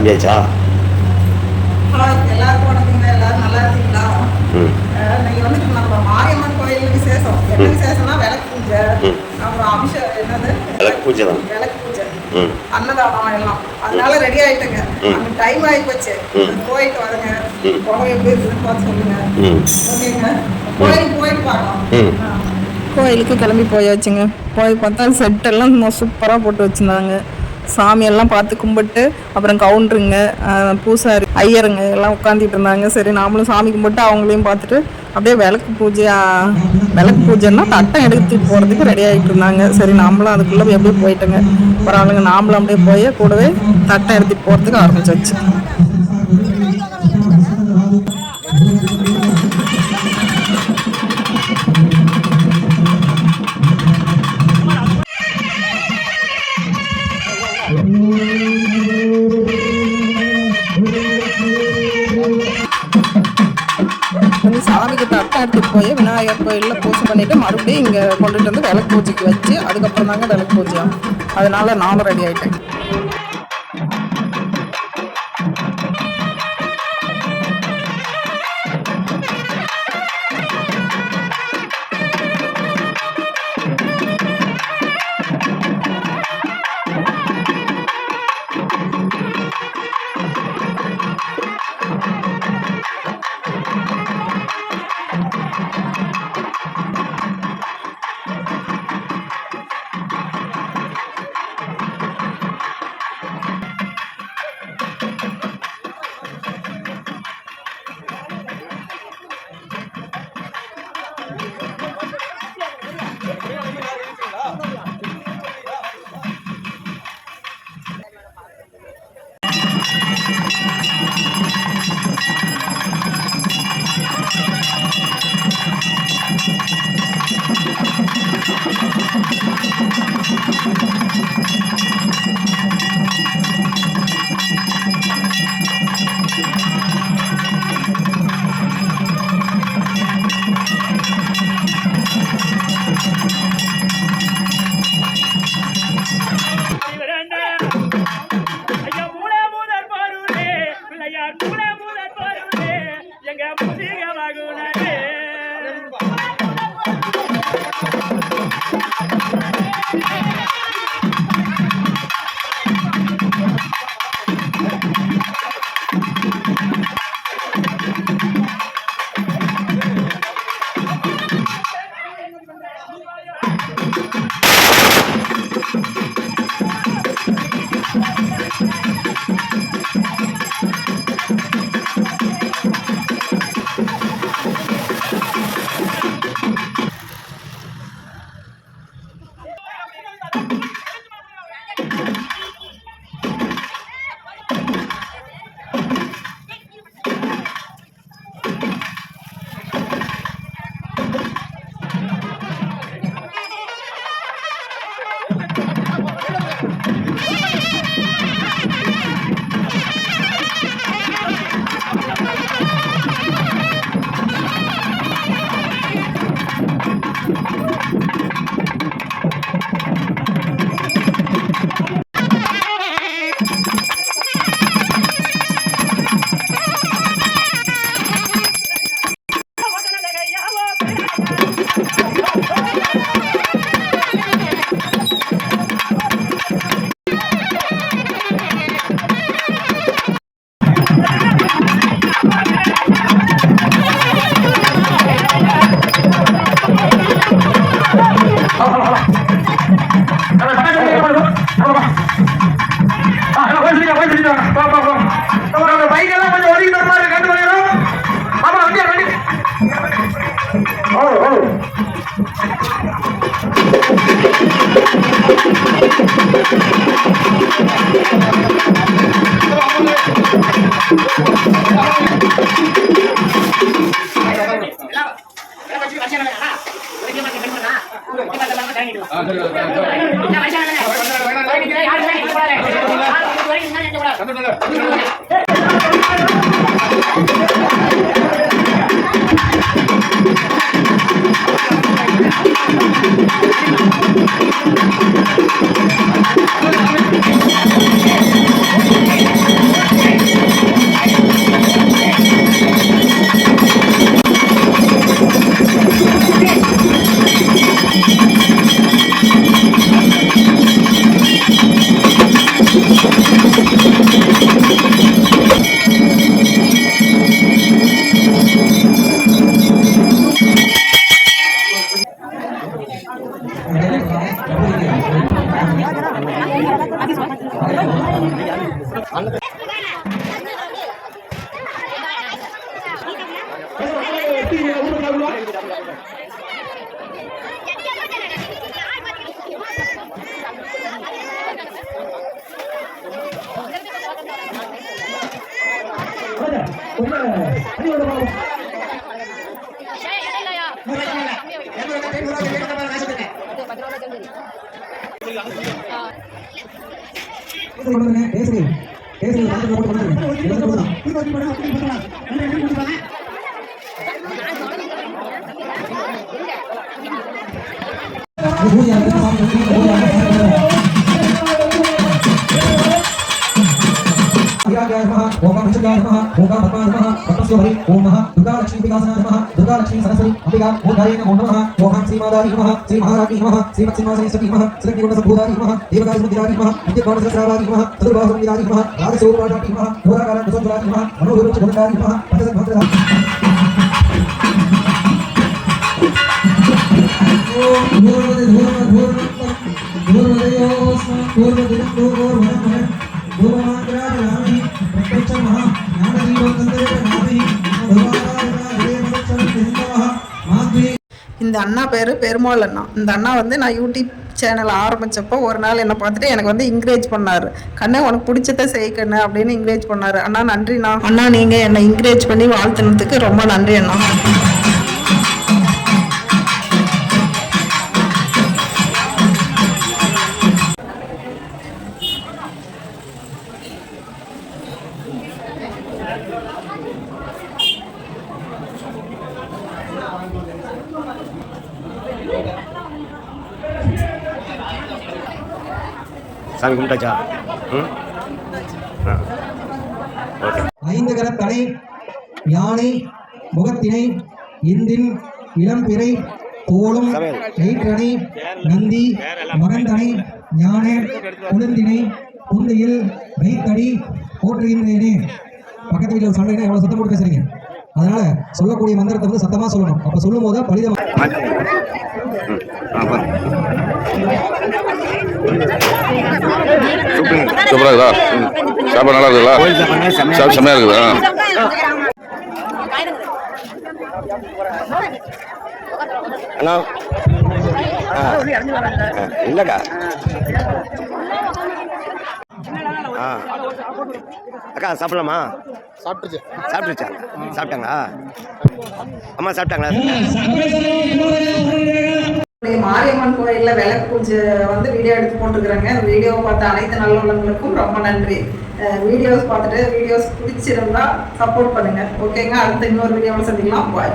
கிளம்பியாச்சா? எல்லாருக்கும் வணக்கங்க. எல்லாரும் நல்லா இருக்கீங்களா? இன்னைக்கு வந்துட்டு நம்ம மாரியம்மன் கோயில் விசேஷம். என்ன விசேஷம்னா விளக்கு பூஜை, அப்புறம் அபிஷேகம், என்னது விளக்கு பூஜை தான். விளக்கு பூஜை, அன்னதானம் எல்லாம். அதனால ரெடி ஆயிட்டுங்க. அந்த டைம் ஆகி போச்சு. போயிட்டு வரங்க. குழந்தை எப்படி இருக்குன்னு பார்த்து சொல்லுங்க. ஓகேங்க. கோயிலுக்கு போயிட்டு பார்க்கலாம். கோயிலுக்கு கிளம்பி போயாச்சுங்க. போய் பார்த்தா செட்டெல்லாம் சூப்பராக போட்டு வச்சுருந்தாங்க. சாமியெல்லாம் பார்த்து கும்பிட்டு அப்புறம் கவுண்டருங்க, பூசாரி, ஐயருங்க எல்லாம் உட்காந்துட்டு இருந்தாங்க. சரி நாமளும் சாமி கும்பிட்டு அவங்களையும் பார்த்துட்டு அப்படியே விளக்கு பூஜைன்னா தட்டம் எடுத்துட்டு போகிறதுக்கு ரெடி ஆகிட்டு இருந்தாங்க. சரி நாமளும் அதுக்குள்ளே அப்படியே போயிட்டோங்க. பரவாயில்லைங்க, நாமளும் அப்படியே போய் கூடவே தட்டம் எடுத்துகிட்டு போகிறதுக்கு ஆரம்பிச்சாச்சு. சாமிக்கு தட்டம் எடுத்துட்டு போய் விநாயகர் கோயிலில் பூஜை பண்ணிட்டு மறுபடியும் இங்கே கொண்டுட்டு வந்து விளக்கு பூஜைக்கு வச்சு அதுக்கப்புறம் தாங்க விளக்கு பூஜையா. அதனால நானும் ரெடி ஆயிட்டேன். दुर्गा लक्ष्मी विकासनाय नमः दुर्गा लक्ष्मी सरस्वती अंबिका ओंकारेण नमो नमः ओम श्री माताय नमः श्री महारानी नमः श्री मत्स्यमासेश्वरी नमः श्री गुणसंभूताय नमः देवकाय सुमतिराय नमः विद्युत्पाणसहस्राय नमः चतुर्बाहुविदाय नमः राजसौराजाय नमः घोराकाल कुसुमराय नमः मनोहरच गुणकाय नमः पंचसंभद्राय ओम धूर्वदे धूर्वदयोस्म धूर्वदिनतो गोर्वनमः धूर्वमात्राय नामहि प्रत्यक्ष महा ज्ञानदीपकन्दरे नामहि இந்த அண்ணா பேர் பெருமாள் அண்ணா. இந்த அண்ணா வந்து நான் யூடியூப் சேனல் ஆரம்பித்தப்போ ஒரு நாள் என்னை பார்த்துட்டு எனக்கு வந்து என்கரேஜ் பண்ணார். கண்ணே உனக்கு பிடிச்சதை செய்யக்கண்ணு அப்படின்னு என்கரேஜ் பண்ணார். அண்ணா நன்றிண்ணா. அண்ணா நீங்கள் என்னை என்கரேஜ் பண்ணி வாழ்த்துனதுக்கு ரொம்ப நன்றி அண்ணா. சாமி கும்பிட்டாச்சா? ஐந்து கரத்தனை யானை முகத்தினை இந்தின் இளம்பிறை தோளும் எயிற்றனை நந்தி மகந்தனை ஞான குளிர்ந்தினை குந்தையில் வைத்தடி போற்றுகின்றேனே. பக்கத்து வீட்டில் ஒரு சண்டைனா எவ்வளோ சத்தம் போட்டு பேசுறீங்க? அதனால சொல்லக்கூடிய மந்திரத்தை வந்து சத்தமா சொல்லணும். அப்ப சொல்லும் போது பலிதம் சூப்பரா இருக்குதா? சாப்பாடு நல்லா இருக்குதா? செம்மையா இருக்குதா? அண்ணா இல்லக்கா அக்கா சாப்பிடலாமா? சாப்பிட்டுச்சா? சாப்பிட்டாங்களா? அம்மா சாப்பிட்டாங்களா? மாரியம்மன் கோயிலில் விளக்கு பூஜை வந்து வீடியோ எடுத்து போட்டுருக்குறாங்க. வீடியோவை பார்த்த அனைத்து நல்லவங்களுக்கும் ரொம்ப நன்றி. வீடியோஸ் பார்த்துட்டு வீடியோஸ் பிடிச்சிருந்தா சப்போர்ட் பண்ணுங்கள். ஓகேங்க, அடுத்த இன்னொரு வீடியோவில் சந்திக்கலாம். பாய்.